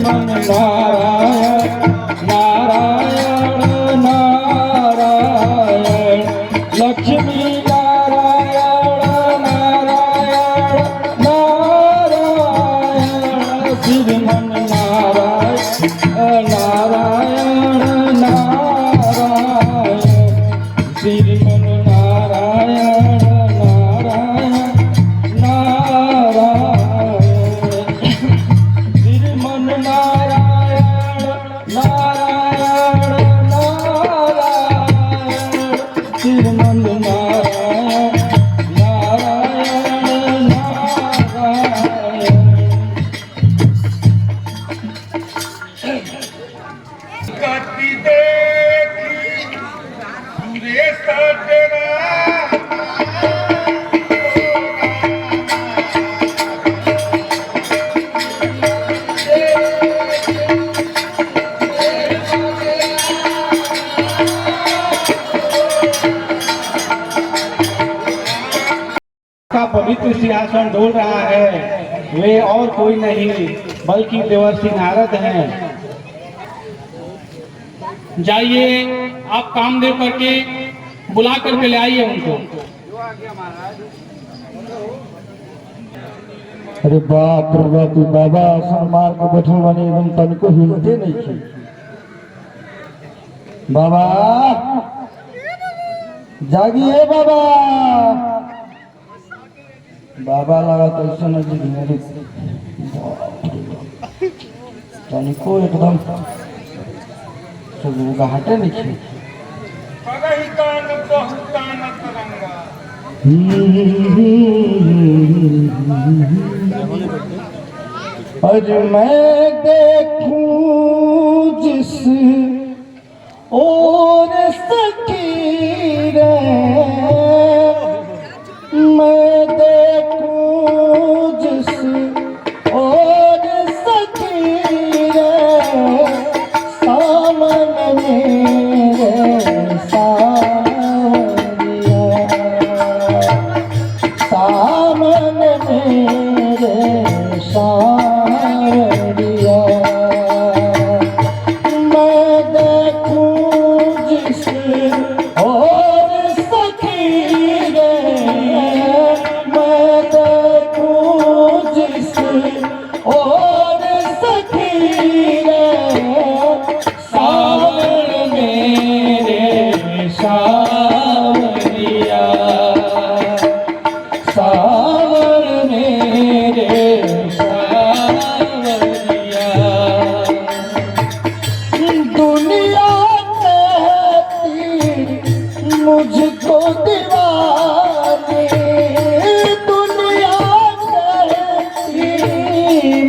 मन नारायण नारायण नारायण लक्ष्मी नारायण नारायण नारायण श्री मन नारायण नारायण नारायण श्री मन नारायण नारायण नारायण श्री मन नारायण नारायण नारायण श्री मन नारायण नारायण नारायण गति देखी सूर्य सजना का पवित्र सिंहासन डोल रहा है। वे और कोई नहीं बल्कि देवर्षि नारद हैं। जाइए आप कामदेव करके बुला करके ले आइए उनको। अरे बाप रे बाप बाबा सम्मान को बैठल बने एकदम तन को हिलते नहीं थी। बाबा जागिए बाबा। बाबा लगा तो ऐसा नहीं मेरे तन को एकदम सब हटे नहीं थी। और मैं देखूं जिस और सकीर मैं देखूं जिस और सकीर सामने मेरे सामने मेरे सावरिया मैं देखूं जिस और सखी रे मैं देखूं जिस और सखी रे सावर मेरे सावरिया सावर मेरे सावरिया दुनिया कहती मुझको दीवानी दुनिया कहती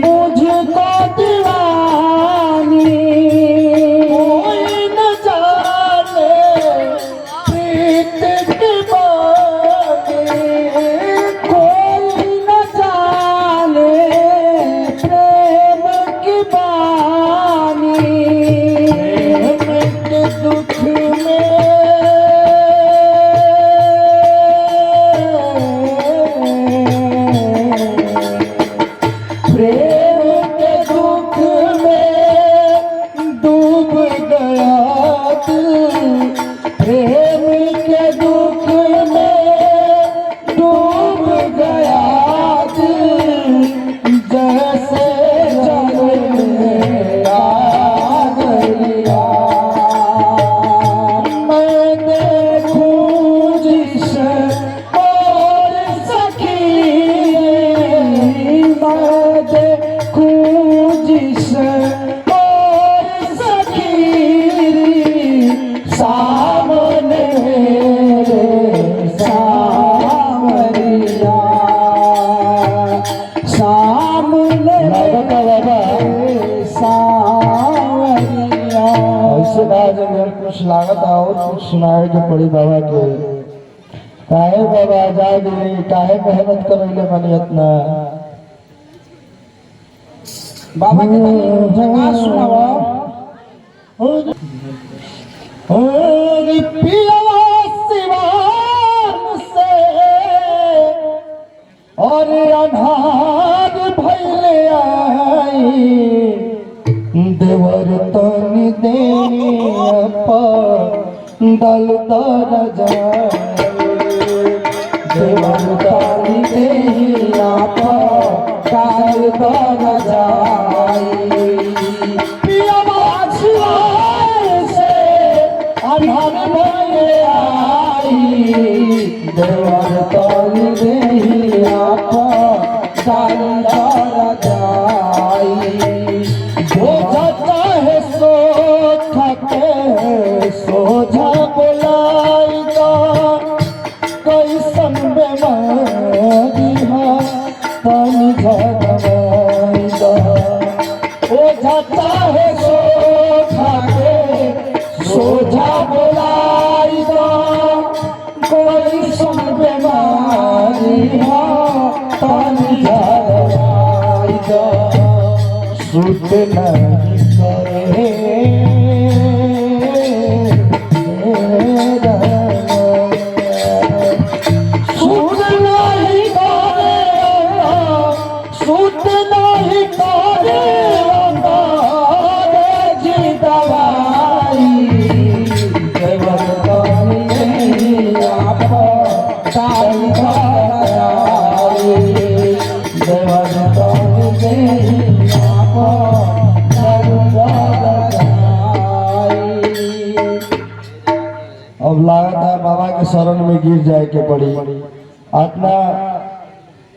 मुझको दीवानी कोई न जाने प्रीत की बानी कोई न जाने प्रेम की बानी प्रेम के दुख प्रेम के दुख में डूब गया दिल प्रेम के दुख में डूब गया दिल जैसे जल में आग लिया मैं देखूं जिस और सखी मैं देखूं जिस और सखी सामने मेरे सावरिया सामने मेरे सावरिया ऐसे बात अगर कुछ लागत और कुछ सुनाए के पड़ी बाबा के काहे बाबा जागे काहे मेहनत करेले बनी इतना बाबा के जगह सुनावा पिया सिवान से और अनार भैले आई देवर तनी देनिया दल दर जाए देवर तनी देनिया दल दर जाए पिया बाछुआए से अनहन भये आई देवर तनी देनिया दल दर जाए जो जाता है सो थके सोझा बुलाएगा कैसन बेमारी है तन झगड़ाएगा वो जाता है सो थके सोझा बुलाएगा कैसन बेमारी है तन झगड़ाएगा सुध नहीं करे सुध नहीं करे सुध नहीं करे जी दवाई देवर तनी आप डाल जाए देवर तनी अब लागत है बाबा के शरण में गिर जाए के पड़ी आत्मा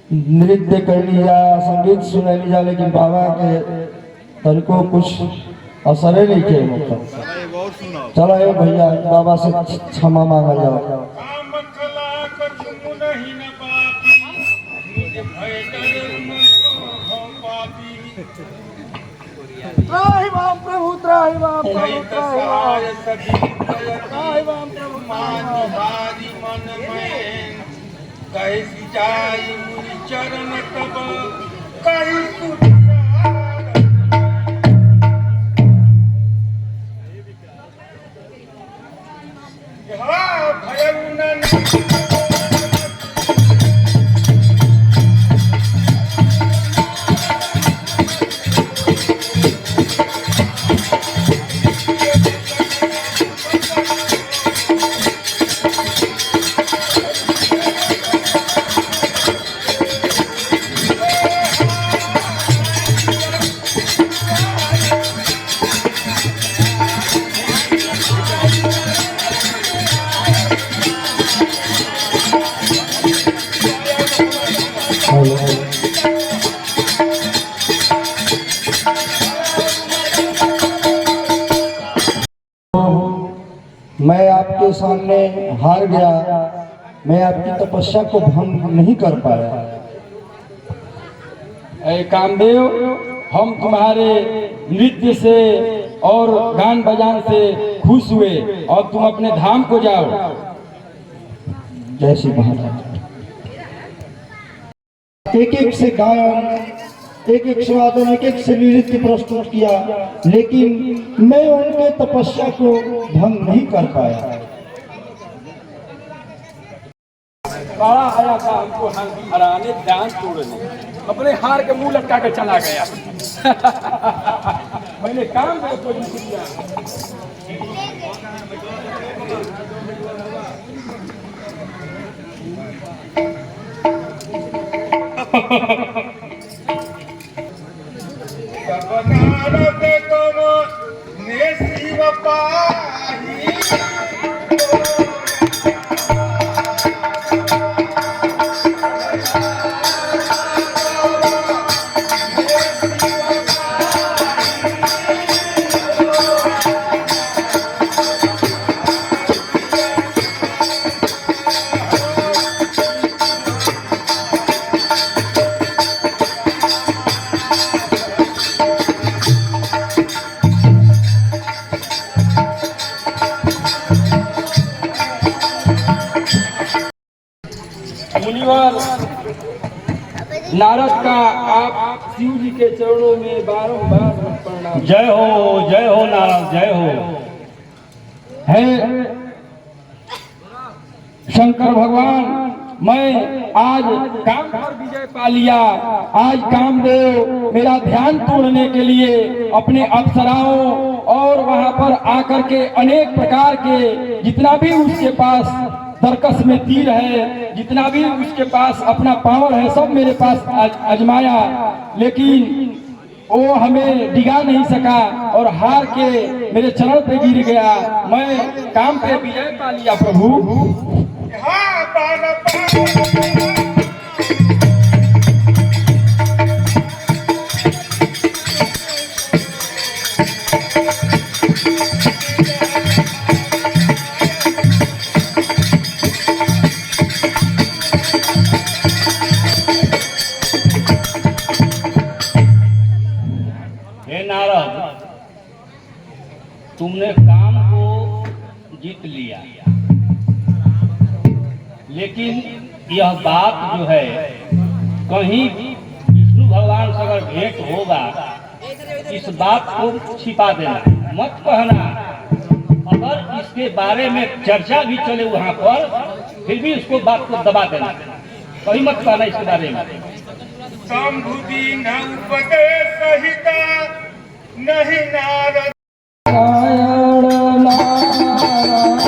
नृत्य कर लिया संगीत सुन लिया लेकिन बाबा के तरीकों कुछ असर नहीं किए चलो ये भैया बाबा से क्षमा मांगा जाओ त्राहि मां प्रभु त्राहि मां प्रभु त्राहि मां प्रभु मानिहारी मन में कहे सिंचाई मुनि चरण तब कहीं मैं आपके सामने हार गया मैं आपकी तपस्या को भंग नहीं कर पाया ऐ कामदेव हम तुम्हारे नृत्य से और गान बजान से खुश हुए और तुम अपने धाम को जाओ जैसी महाराज एक एक से गायन एक एक से वादन एक एक से नृत्य प्रस्तुत किया लेकिन मैं उनके तपस्या को भंग नहीं कर पाया बड़ा आया था हमको हराने डांस तोड़ने अपने हार के मुंह लटका कर चला गया मैंने काम को किया बनारस को ने शिव पाही मुनिवर नारद का आप शिव जी के चरणों में बारंबार प्रणाम। जय हो नारद जय हो। है शंकर भगवान मैं आज काम पर विजय विजय पा लिया। आज कामदेव मेरा ध्यान तोड़ने के लिए अपने अप्सराओं और वहां पर आकर के अनेक प्रकार के जितना भी उसके पास तर्कस में तीर है, जितना भी उसके पास अपना पावर है, सब मेरे पास आजमाया, लेकिन वो हमें डिगा नहीं सका और हार के मेरे चरण पे गिर गया। मैं काम पे विजय पा लिया प्रभु। हाँ बाला हे नारद, तुमने काम को जीत लिया, लेकिन यह बात जो है कहीं विष्णु भगवान से अगर भेंट होगा, इस बात को छिपा देना, मत कहना। अगर इसके बारे में चर्चा भी चले वहां पर, फिर भी उसको बात को दबा देना, कहीं मत कहना इसके बारे में। शंभुदी न उपदेश सहिता नहीं नारद नारायण नारायण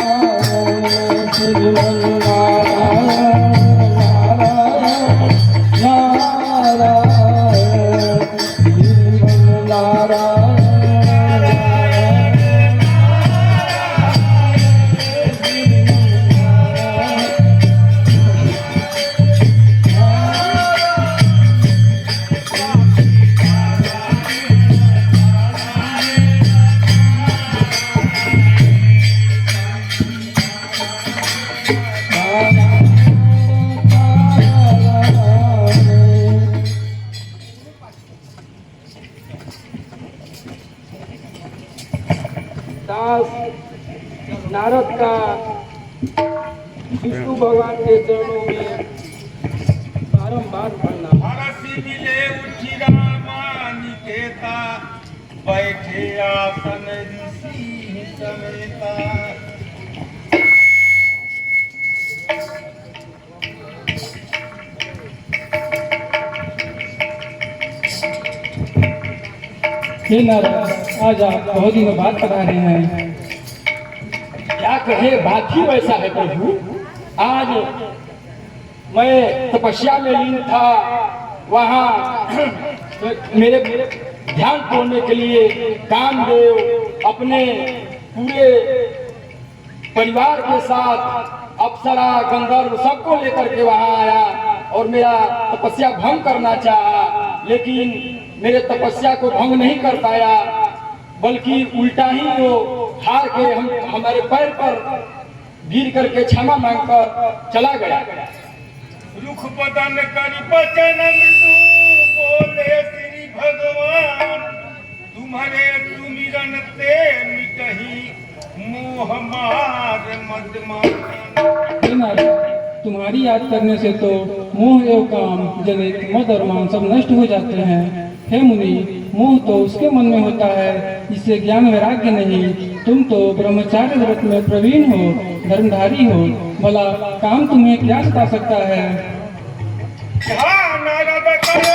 श्रीमन दास नारद का विष्णु भगवान के चरणों में बारंबार पढ़ना। हरसी मिले उठी रामा निकेता, बैठे आसन ऋषि समेता। हे नारद, आज आप बहुत दिनों बाद पढ़ा रहे हैं। क्या कहे, बात ही वैसा है प्रभु। आज मैं तपस्या में लीन था, वहाँ मेरे ध्यान तोड़ने के लिए कामदेव अपने पूरे परिवार के साथ अप्सरा गंधर्व सबको लेकर के वहाँ आया और मेरा तपस्या भंग करना चाहा, लेकिन मेरे तपस्या को भंग नहीं कर पाया, बल्कि उल्टा ही वो हार के हमारे पैर पर गिर करके क्षमा मांगकर चला गया। रुख बदन करी बचन मृदु, बोले श्री भगवान, तुम्हारे सुमिरन ते मिटही मोह मार मदमान। तुम्हारी याद करने से तो मोह एवं काम जनित मद और मान सब नष्ट हो जाते हैं। हे मुनि, मोह तो उसके मन में होता है जिससे ज्ञान वैराग्य नहीं। तुम तो ब्रह्मचार्य व्रत में प्रवीण हो, धर्मधारी हो, भला काम तुम्हें क्या सता सकता है। हाँ नारद करे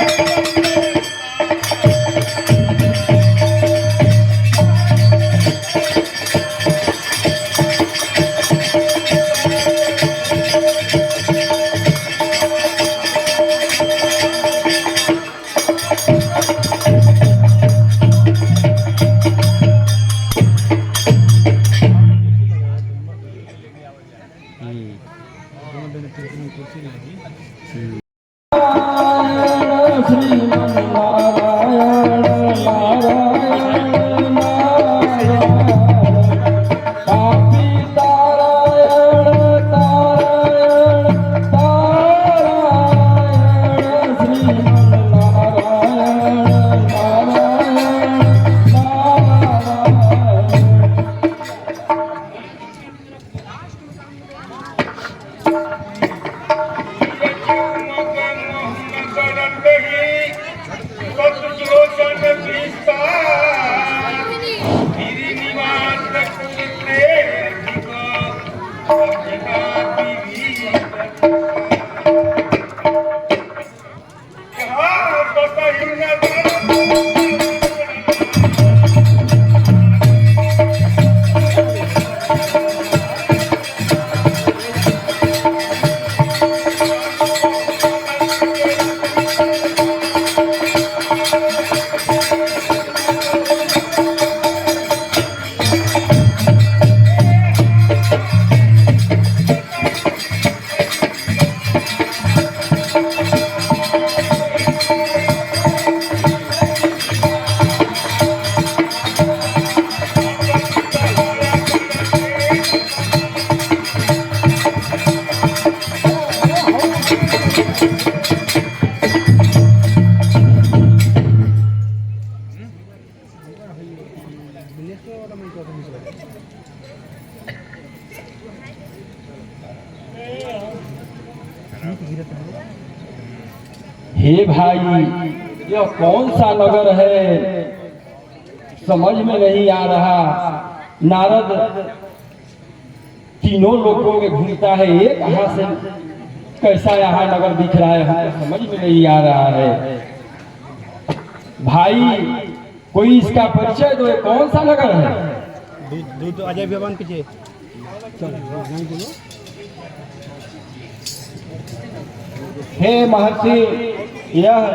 श्री कहीं नजर हे भाई, यह कौन सा नगर है, समझ में नहीं आ रहा। नारद तीनों लोगों में घूमता है, ये कहाँ से कैसा यहाँ नगर दिख रहा है, हमको समझ में नहीं आ रहा है। भाई कोई इसका परिचय दो, ये कौन सा नगर है? दूध अजय भवन पीछे हे महर्षि, यह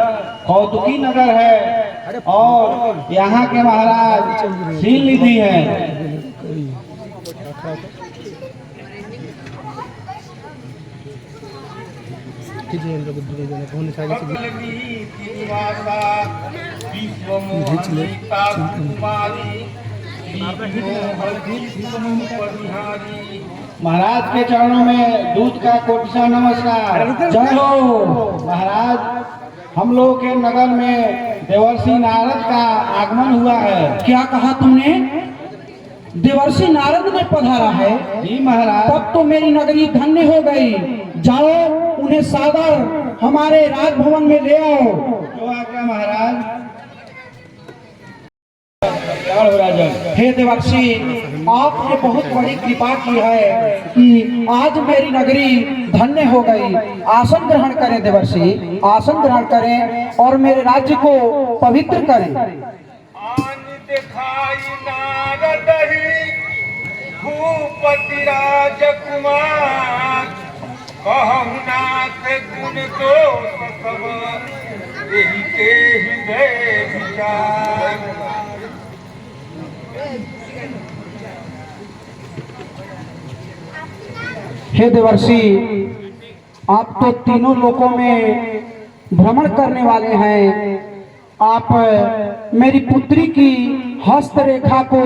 कौतुकी नगर है और यहाँ के महाराज शीलनिधि हैं। महाराज के चरणों में दूध का कोटि सा नमस्कार। जय हो महाराज, हम लोग के नगर में देवर्षि नारद का आगमन हुआ है। क्या कहा तुमने? देवर्षि नारद ने पधारा है? जी महाराज। तब तो मेरी नगरी धन्य हो गई। जाओ, उन्हें सादर हमारे राजभवन में ले आओ। जो आज्ञा महाराज। हे देवर्षि, आपने बहुत बड़ी कृपा की है कि आज मेरी नगरी धन्य हो गई। आसन ग्रहण करें देवर्षि, आसन ग्रहण करें और मेरे राज्य को पवित्र करें। आन दिखाई नारद ही भूपति राजकुमार, कहु नाथ गुण दोष सब यही के हृदय विचार। हे देवर्षि, आप तो तीनों लोकों में भ्रमण करने वाले हैं। आप मेरी पुत्री की हस्तरेखा को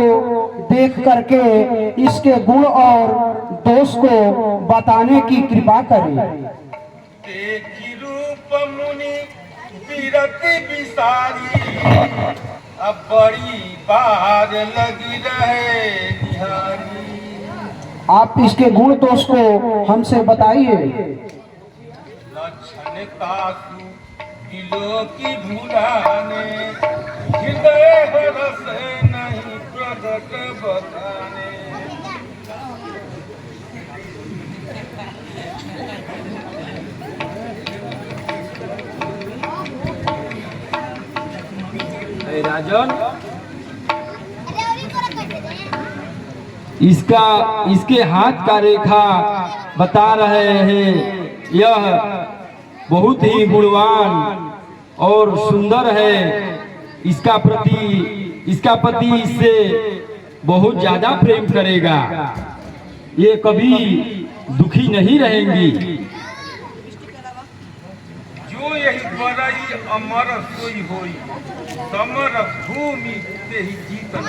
देख करके इसके गुण और दोष को बताने की कृपा करें। देखी रूप मुनि विरति विसारी, अब बड़ी बार लगी रहे निहारी। आप इसके गुण दोष को हमसे बताइए। लक्षण तासु दिलों की भुलाने, हृदय रस नहीं प्रकट बताने। राजन, इसके हाथ का रेखा बता रहे हैं, यह बहुत ही गुणवान और सुंदर है। इसका पति इससे बहुत ज्यादा प्रेम करेगा, ये कभी दुखी नहीं रहेंगी। जो यही बरई अमर सोई होई, समर भूमि ते ही जीतन।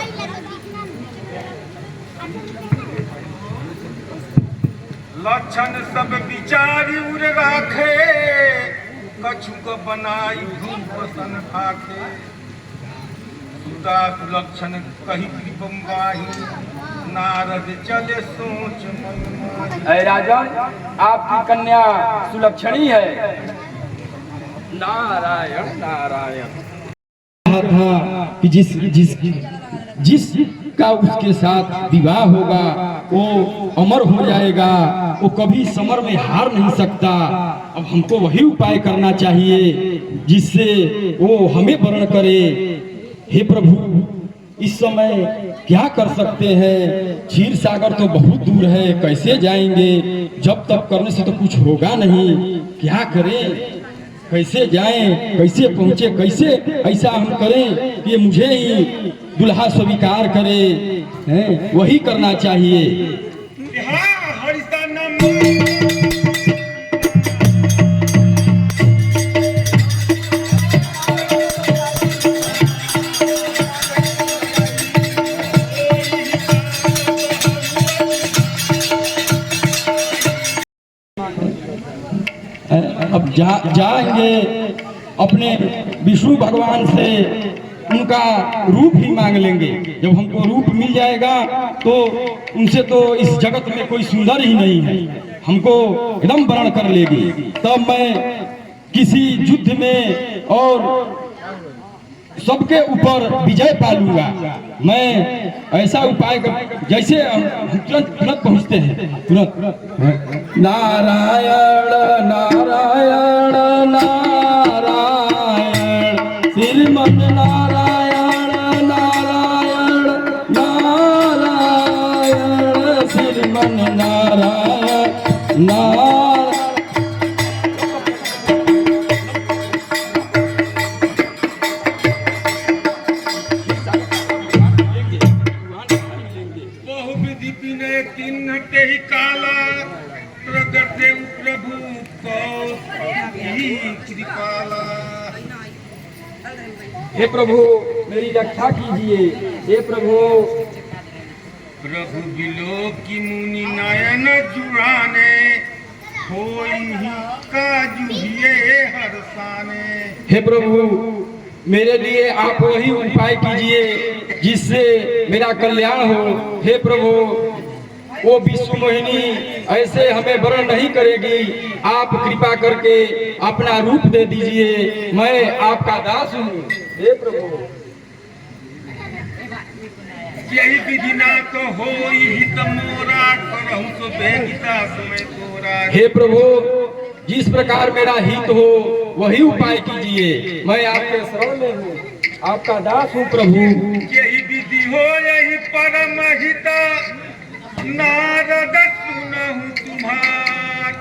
लक्षण सब विचारी उर राखे, कछु को बनाई धूप सन भाखे। सुता लक्षण कही कृपम गाही, नारद चले सोच मन माही। ऐ राजन, आपकी कन्या सुलक्षणी है। नारायण नारायण। कि जिस जिसका उसके साथ विवाह होगा वो अमर हो जाएगा, वो कभी समर में हार नहीं सकता। अब हमको वही उपाय करना चाहिए जिससे वो हमें वर्ण करे। हे प्रभु, इस समय क्या कर सकते हैं? क्षीर सागर तो बहुत दूर है, कैसे जाएंगे? जब तक करने से तो कुछ होगा नहीं, क्या करें? कैसे जाएं, कैसे पहुंचे, कैसे ऐसा हम करें कि मुझे ही दुल्हा स्वीकार करे? हैं, वही करना चाहिए। हाँ, हरिता नाम अब जाएंगे अपने विष्णु भगवान से, उनका रूप ही मांग लेंगे। जब हमको रूप मिल जाएगा तो उनसे तो इस जगत में कोई सुंदर ही नहीं है, हमको एकदम वर्ण कर लेगी। तब मैं किसी युद्ध में और सबके ऊपर विजय पा लूंगा। मैं ऐसा उपाय जैसे हम तुरंत पहुंचते हैं, तुरंत नारायण नारायण नारायण श्रीमन नारायण नारायण नारायण श्रीमन नारायण नारायण। हे प्रभु, मेरी रक्षा कीजिए। हे प्रभु, प्रभु बिलो की मुनि नयन जुड़ाने, होई ही काजुहिए हरसाने। हे प्रभु, मेरे लिए आप वही उपाय कीजिए जिससे मेरा कल्याण हो। हे प्रभु, वो विश्व मोहिनी ऐसे हमें वर्ण नहीं करेगी, आप कृपा करके अपना रूप दे दीजिए, मैं आपका दास हूँ। हे प्रभु, यही विधि ना तो होई हित मोरा, करहु तो बेगिता समय तोरा। हे प्रभु, जिस प्रकार मेरा हित हो वही उपाय कीजिए, मैं आपके शरण में हूँ, आपका दास हूँ प्रभु। यही विधि हो यही परम हित, नारद सुनहु तुम्हार।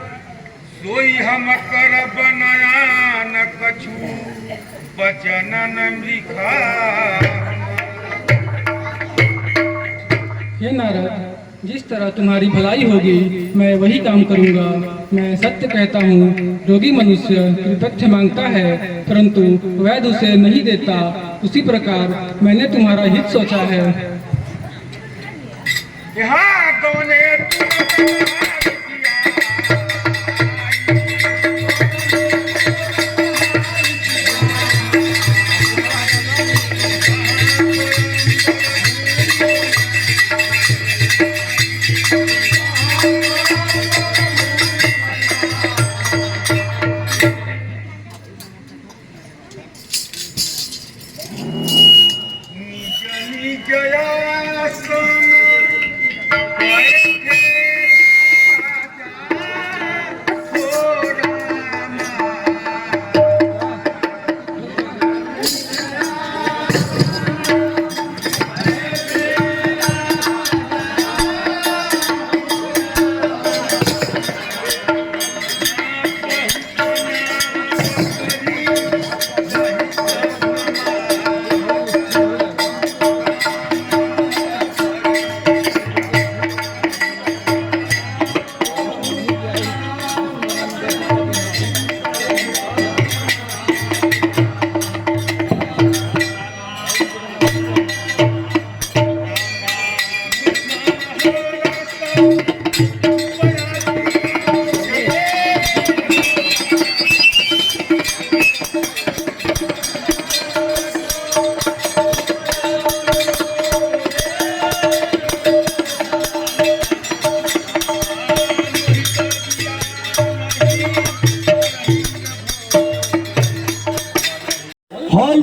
सोई हम कर बनाया न कछु, वचन न लिखा। हे नारद, जिस तरह तुम्हारी भलाई होगी मैं वही काम करूंगा। मैं सत्य कहता हूँ, रोगी मनुष्य कृतज्ञ मांगता है परंतु वैद्य उसे नहीं देता, उसी प्रकार मैंने तुम्हारा हित सोचा है। यहाँ कौने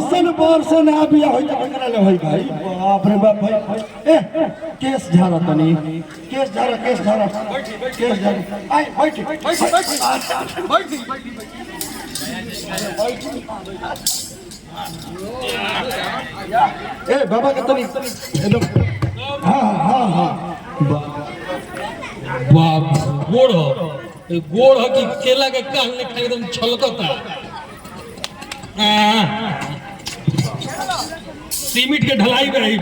हईसन बर से ना बिया होई त ककरा ले होई भाई बाप रे बाप भाई ए केस झारा तनी केस झारा केस झारा आई बैठ ए बाबा के तनी एकदम हां बाप गोड़ हो कि केला के कान ने खाली एकदम छलकता। सीमेंट के ढलाई में रही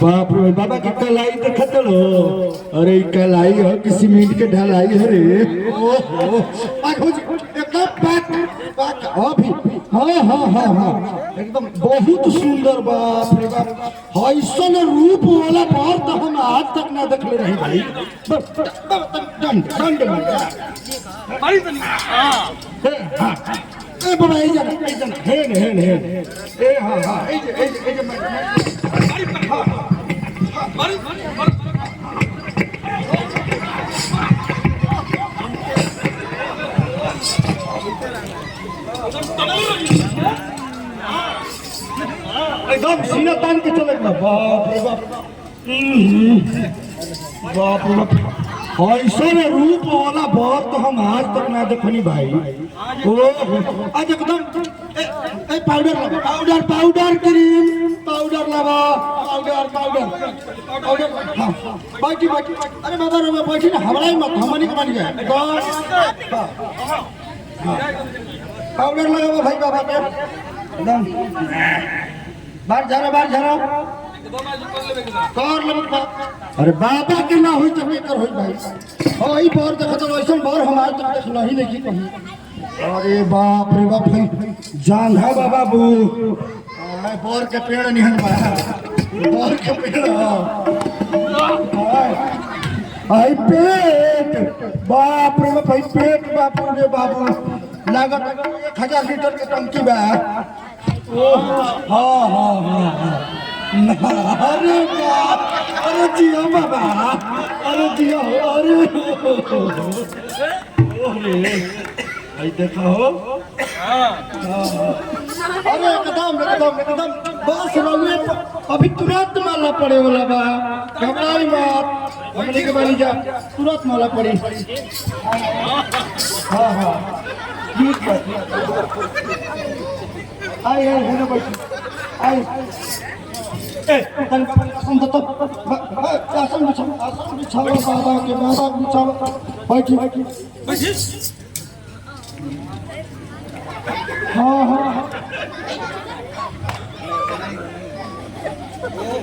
बाप रे बाबा की कलाई देखत लो अरे ई कलाई हो कि सीमेंट के ढलाई है रे ओहो आखो एकदम बात अभी हां एकदम बहुत सुंदर बाप रे बाप हईसन रूप वाला बार तो हम आज तक ना देखले रही भाई दंड बड़ी तनी हां ए बाबा ए जन हे ए हां ए एकदम सीना तान के चले बाप रे बाप बाप रे बाप ऐसा रूप वाला बात तो हम आज तक ना देखनी भाई ओ आज एकदम ए पाउडर क्रीम पाउडर लगा पाउडर हाँ बैठी अरे बाबा रे बैठी ना हमारा ही मत हमनी के बन गए पाउडर लगा भाई बाबा के एकदम बाहर जा कर ले अरे बाबा के ना होई त कर होई भाई होई बार देखत ऐसन बार हमार तक देख नहीं की कहीं अरे बाप रे बाप जांघा बाबा बू बार के पेड़ निहन बार के पेड़ आई पेट बाप रे बाप पेट बाप रे बाबू लागत 1000 लीटर के टंकी बा हाँ अरे बाप अरे जिया बाबा अरे जिया अरे देखा हो अरे एकदम बस रहुए अभी तुरंत माला पड़े वाला बा घबराई मत हमने के बानी जा तुरंत माला पड़ी हाँ ठीक है आई आई ए तन आसन तो आसन बिछाओ बाबा के बाबा बिछाओ बैठी हाँ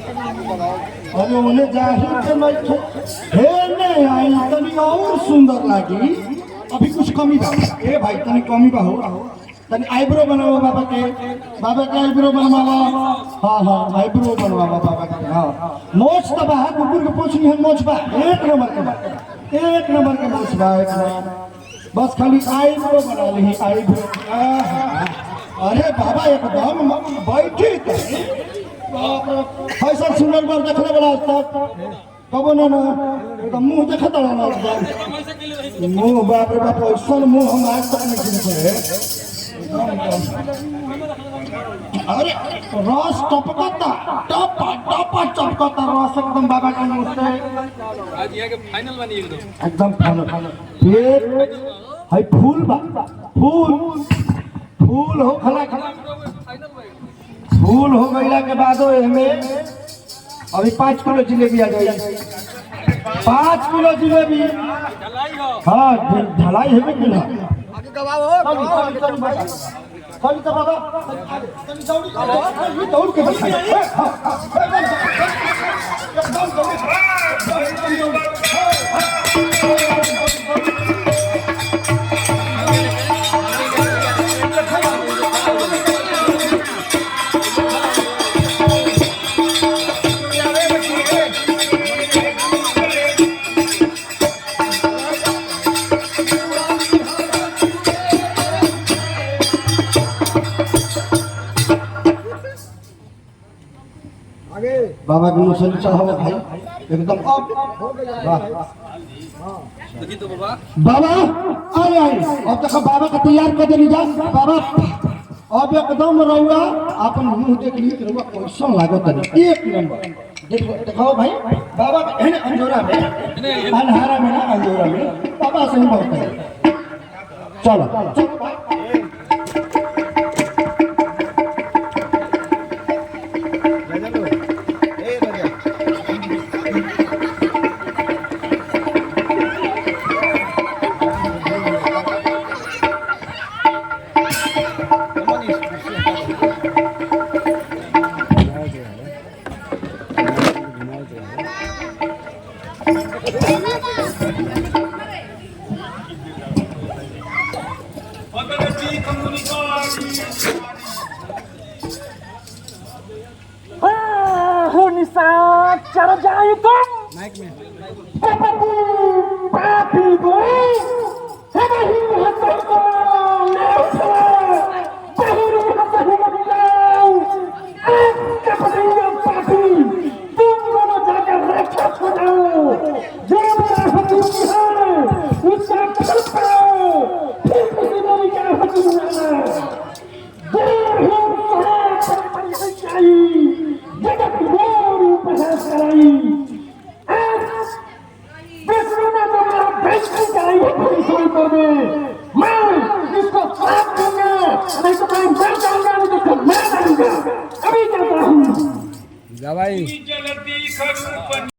अरे उन्हें जाहिर के बैठे हे नहीं आई तनी और सुंदर लागी अभी कुछ कमी बा ए भाई तनी कमी बा हो तनी आईब्रो बनाओ बाबा के आईब्रो बनवावा हाँ आईब्रो बनवावा बाबा के हाँ मोछ तो बा कुकुर के पूछ नहीं मोछ बा एक नंबर के मोछ बा बस खाली आईब्रो बना ली आईब्रो अरे बाबा एकदम बैठी ऐसा सुंदर बार देखने वाला तक कबो ना एकदम मुंह देखता ना एकदम मुंह बाप रे बाप ऐसा मुंह हम आज तक नहीं देखे अरे रस टपकता टपा चपकता रस एकदम बाबा के मुंह से आज यहाँ के फाइनल बनी एकदम फाइनल पेट है फूल बा फूल हो खला फूल हो गईला के बाद में अभी 5 किलो जिलेबी आ जाएगी 5 किलो जिलेबी हाँ ढलाई है कि ना चल तो बाबा दौड़ के बाबा के मुसल्ली चढ़ाओ भाई एकदम अब बाबा आए आए अब तक बाबा का तैयार कर देनी जा बाबा अब एकदम रहुआ अपन मुंह देख ली रहुआ कैसा लागत है एक नंबर देखो भाई बाबा एने अंजोरा में अनहारा में ना अंजोरा में बाबा सही बहुत है चलो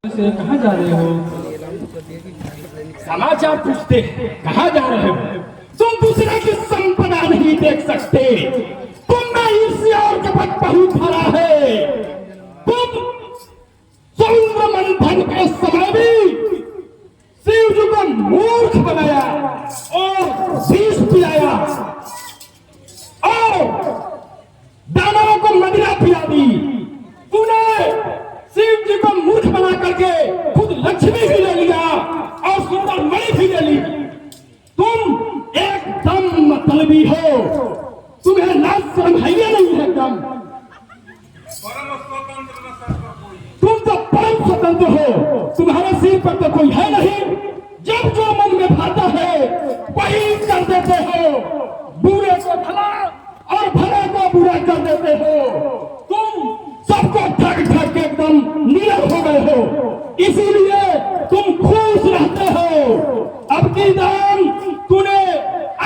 से कहाँ जा रहे हो? समाचार पूछते कहाँ जा रहे हो? तुम दूसरे की संपदा नहीं देख सकते, तुम में ईर्ष्या और कपट बहुत भरा है। तुम सौंद्र मंथन के समय भी शिव जी को मूर्ख बनाया और विष पिलाया और दानवों को मदिरा पिला दी। तूने शिव जी को मूर्ख बना करके खुद लक्ष्मी भी ले लिया और सुंदर मणि भी ले ली। तुम एकदम मतलबी हो, तुम्हें लाज शर्म है या नहीं है एकदम? तुम तो परम स्वतंत्र हो, तुम्हारे सिर पर तो कोई है नहीं। जब जो मन में भाता है वही कर देते हो, बुरे को भला और भले को बुरा कर देते हो। तुम सबको ठग ठग के एकदम नीरव हो गए हो, इसीलिए तुम खुश रहते हो। अब की दान तूने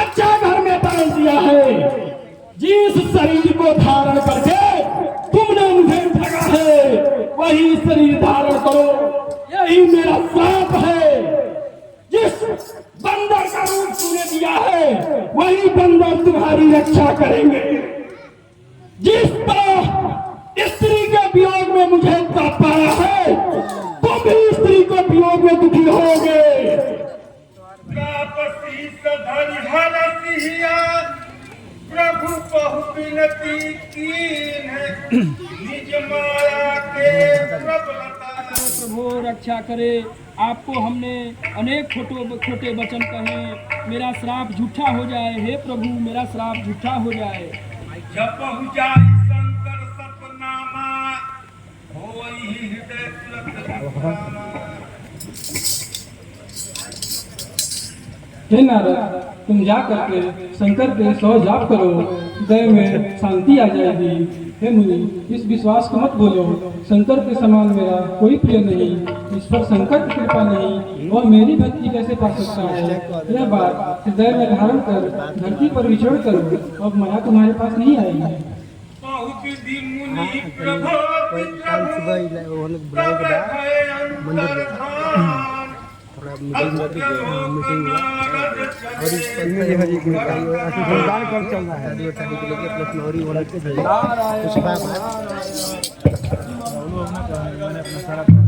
अच्छा घर में दान दिया है। जिस शरीर को धारण करके तुमने मुझे ठगा है वही शरीर धारण करो, यही मेरा श्राप है। जिस बंदर का रूप तूने दिया है वही बंदर तुम्हारी रक्षा करेंगे। जिस तरह स्त्री के वियोग में मुझे पाया है तुम भी स्त्री के वियोग में दुखी होगे। प्रभु बहु विनती कीन निज माया के प्रबलता। प्रभु रक्षा करे। आपको हमने अनेक खोटे वचन कहे, मेरा श्राप झूठा हो जाए। हे प्रभु मेरा श्राप झूठा हो जाए। जपहु जाहि शंकर सतनामा होई हृदय पुलक। हे नारद, तुम जा करके शंकर के 100 जाप करो, हृदय में शांति आ जाएगी। हे मुनि, इस विश्वास को मत बोलो, शंकर के समान मेरा कोई प्रिय नहीं। इस पर शंकर की कृपा नहीं और मेरी भक्ति कैसे पा सकता है? यह बात हृदय में धारण कर धरती पर विचरण करो, अब माया तुम्हारे पास नहीं आएगी। चल रहा है